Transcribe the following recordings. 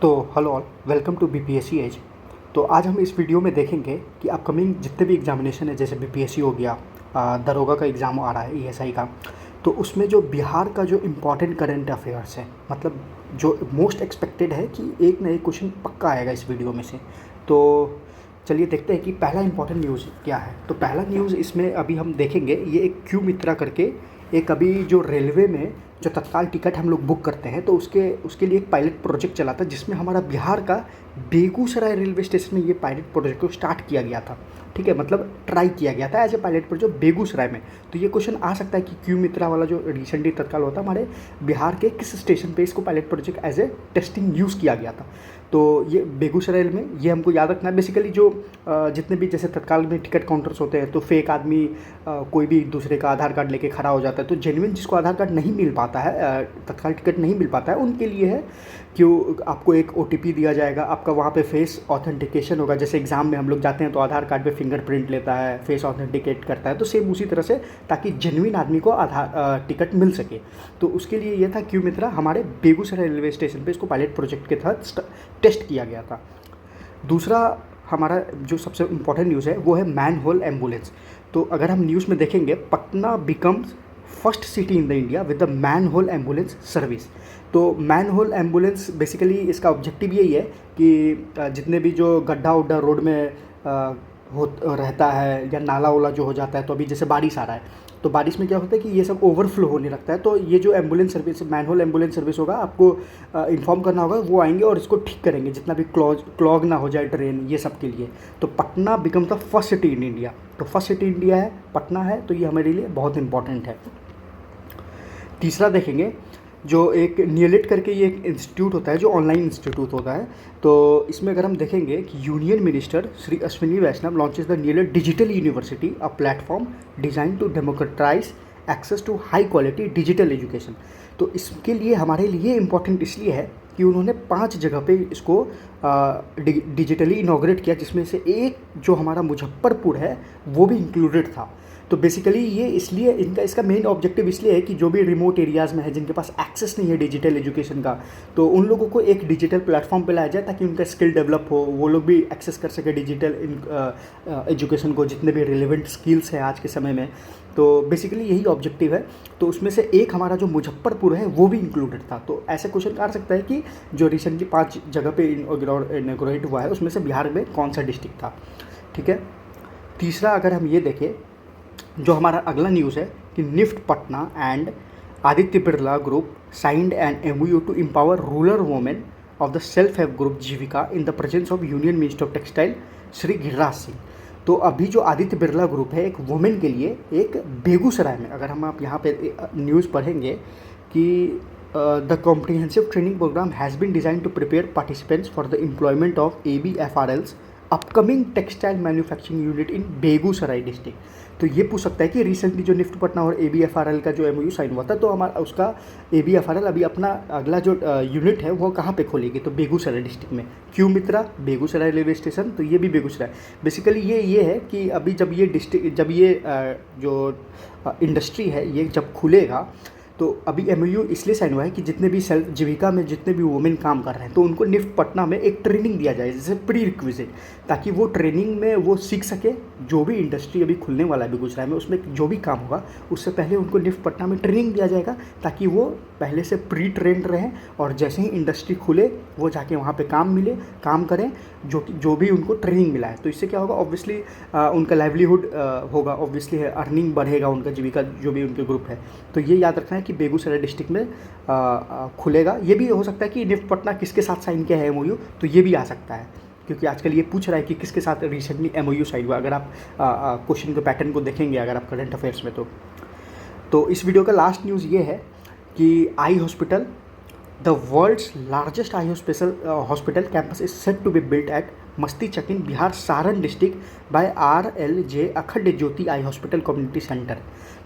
तो hello all, welcome to BPSC edge. तो आज हम इस वीडियो में देखेंगे कि अपकमिंग जितने भी एग्जामिनेशन है, जैसे बीपीएससी हो गया, दरोगा का एग्ज़ाम आ रहा है, ईएसआई का। तो उसमें जो बिहार का जो इम्पोर्टेंट करंट अफेयर्स है, मतलब जो मोस्ट एक्सपेक्टेड है कि एक ना एक क्वेश्चन पक्का आएगा इस वीडियो में से। तो चलिए देखते हैं कि पहला इंपॉर्टेंट न्यूज़ क्या है। तो पहला न्यूज़ इसमें अभी हम देखेंगे, ये एक क्यू मित्रा करके एक अभी जो रेलवे में जो तत्काल टिकट हम लोग बुक करते हैं, तो उसके उसके लिए एक पायलट प्रोजेक्ट चला था, जिसमें हमारा बिहार का बेगूसराय रेलवे स्टेशन में ये पायलट प्रोजेक्ट को स्टार्ट किया गया था। ठीक है, मतलब ट्राई किया गया था as a pilot project Begusarai में। तो ये क्वेश्चन आ सकता है कि क्यू मित्रा वाला जो रिसेंटली तत्काल होता हमारे बिहार के किस स्टेशन पे इसको pilot project as a testing use किया गया था। तो ये बेगूसराय में, ये हमको याद रखना है। बेसिकली जो जितने भी जैसे तत्काल में टिकट काउंटर्स होते हैं, तो फेक आदमी कोई भी दूसरे का आधार कार्ड लेके खड़ा हो जाता है। तो जेन्युइन जिसको आधार कार्ड नहीं मिल पाता है, तत्काल टिकट नहीं मिल पाता है, उनके लिए है कि आपको एक ओटीपी दिया जाएगा, आपका वहाँ पे फेस ऑथेंटिकेशन होगा। जैसे एग्ज़ाम में हम लोग जाते हैं तो आधार कार्ड पे फिंगरप्रिंट लेता है, फेस ऑथेंटिकेट करता है, तो सेम उसी तरह से, ताकि जेन्युइन आदमी को आधार टिकट मिल सके। तो उसके लिए ये था क्यू मित्रा, हमारे बेगूसराय रेलवे स्टेशन पे इसको पायलट प्रोजेक्ट के तहत टेस्ट किया गया था। दूसरा हमारा जो सबसे इम्पोर्टेंट न्यूज़ है वो है मैन होल एम्बुलेंस। तो अगर हम न्यूज़ में देखेंगे, Patna becomes first city in the India with the manhole ambulance service. तो मैन होल एम्बुलेंस बेसिकली इसका ऑब्जेक्टिव यही है कि जितने भी जो गड्ढा उड्ढा रोड में हो रहता है, या नाला वाला जो हो जाता है, तो अभी जैसे बारिश आ रहा है, तो बारिश में क्या होता है कि ये सब ओवरफ्लो होने लगता है। तो ये जो ambulance service, manhole ambulance service होगा, आपको इन्फॉर्म करना होगा, वो आएंगे और इसको ठीक करेंगे, जितना भी क्लॉग ना हो जाए ड्रेन, ये सब के लिए। तो Patna become the first city in India. तो फर्स्ट सिटी इंडिया है, पटना है, तो ये हमारे लिए बहुत इंपॉर्टेंट है। तीसरा देखेंगे, जो एक नियलेट करके ये एक इंस्टीट्यूट होता है, जो ऑनलाइन इंस्टीट्यूट होता है। तो इसमें अगर हम देखेंगे कि union minister Shri Ashwini Vaishnaw launches the NIELIT digital university, a platform design to democratise access to high quality digital education. तो इसके लिए हमारे लिए इम्पॉर्टेंट इसलिए है कि उन्होंने 5 जगह पे इसको डिजिटली इनॉग्रेट किया, जिसमें से एक जो हमारा मुजफ्फरपुर है वो भी इंक्लूडेड था। तो बेसिकली ये इसलिए, इसका मेन ऑब्जेक्टिव इसलिए है कि जो भी रिमोट एरियाज़ में है, जिनके पास एक्सेस नहीं है डिजिटल एजुकेशन का, तो उन लोगों को एक डिजिटल प्लेटफॉर्म पे लाया जाए, ताकि उनका स्किल डेवलप हो, वो लोग भी एक्सेस कर सके डिजिटल एजुकेशन को, जितने भी रिलेवेंट स्किल्स हैं आज के समय में। तो बेसिकली यही ऑब्जेक्टिव है। तो उसमें से एक हमारा जो मुजफ्फरपुर है वो भी इंक्लूडेड था। तो ऐसे क्वेश्चन आ सकता है कि जो रिसेंटली 5 जगह पे इनॉग्रेट हुआ है, उसमें से बिहार में कौन सा डिस्ट्रिक्ट था। ठीक है। तीसरा अगर हम ये देखें, जो हमारा अगला न्यूज़ है कि NIFT Patna and Aditya Birla group signed an MOU to empower rural women of the self help group Jeevika in the presence of union minister of textile Shri Giriraj Singh. तो अभी जो आदित्य बिरला ग्रुप है, एक वुमेन के लिए, एक बेगूसराय में, अगर हम आप यहाँ पे न्यूज़ पढ़ेंगे कि the comprehensive training programme has been design to prepare participants for the employment of ABFRL's upcoming textile manufacturing unit in Begusarai district. तो ये पूछ सकता है कि रिसेंटली जो निफ्ट पटना और ABFRL का जो MOU साइन हुआ था, तो हमारा उसका ABFRL अभी अपना अगला जो यूनिट है वो कहाँ पे खोलेगी, तो बेगूसराय डिस्ट्रिक्ट में। क्यू मित्रा बेगूसराय रेलवे स्टेशन, तो ये भी बेगूसराय। बेसिकली ये है कि अभी जब ये डिस्ट्रिक्ट, जब ये जो इंडस्ट्री है ये जब खुलेगा, तो अभी MOU इसलिए साइन हुआ है कि जितने भी सेल्फ जीविका में जितने भी वुमेन काम कर रहे हैं, तो उनको निफ्ट पटना में एक ट्रेनिंग दिया जाए, जैसे प्री रिक्विजिट, ताकि वो ट्रेनिंग में वो सीख सके। जो भी इंडस्ट्री अभी खुलने वाला है बेगूसराय में, उसमें जो भी काम होगा, उससे पहले उनको निफ्ट पटना में ट्रेनिंग दिया जाएगा, ताकि वो पहले से प्री ट्रेंड रहें, और जैसे ही इंडस्ट्री खुले वो जाके वहाँ पे काम करें, जो भी उनको ट्रेनिंग मिला है। तो इससे क्या होगा, ऑब्वियसली उनका लाइवलीहुड होगा, ऑब्वियसली अर्निंग बढ़ेगा, उनका जीविका जो भी उनके ग्रुप है। तो ये याद रखना है कि बेगूसराय डिस्ट्रिक्ट में खुलेगा। ये भी हो सकता है कि निफ्ट पटना किसके साथ साइन किया है MOU, तो ये भी आ सकता है, क्योंकि आजकल ये पूछ रहा है कि किसके साथ रिसेंटली MOU साइन हुआ। अगर आप क्वेश्चन के पैटर्न को देखेंगे, अगर आप करंट अफेयर्स में, तो इस वीडियो का लास्ट न्यूज़ ये है कि eye hospital, the world's largest eye hospital campus is set to be built at Masti Chak in Bihar Saran district by RLJ Akhand Jyoti eye hospital community centre.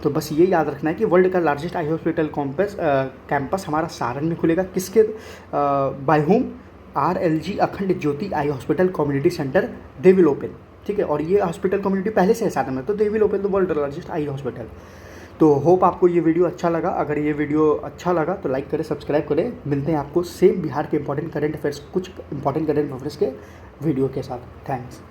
तो बस ये याद रखना है कि वर्ल्ड का लार्जेस्ट आई हॉस्पिटल कैंपस हमारा सारण में खुलेगा, किसके, bye home, RLG Akhand Jyoti eye hospital community centre, they will open. ठीक है, और ये हॉस्पिटल कम्युनिटी पहले से है सारण में, तो दे will open the world largest eye hospital. तो होप आपको ये वीडियो अच्छा लगा। अगर ये वीडियो अच्छा लगा तो लाइक करें, सब्सक्राइब करें। मिलते हैं आपको सेम बिहार के इंपॉर्टेंट करंट अफेयर्स, कुछ इंपॉर्टेंट करंट अफेयर्स के वीडियो के साथ। थैंक्स।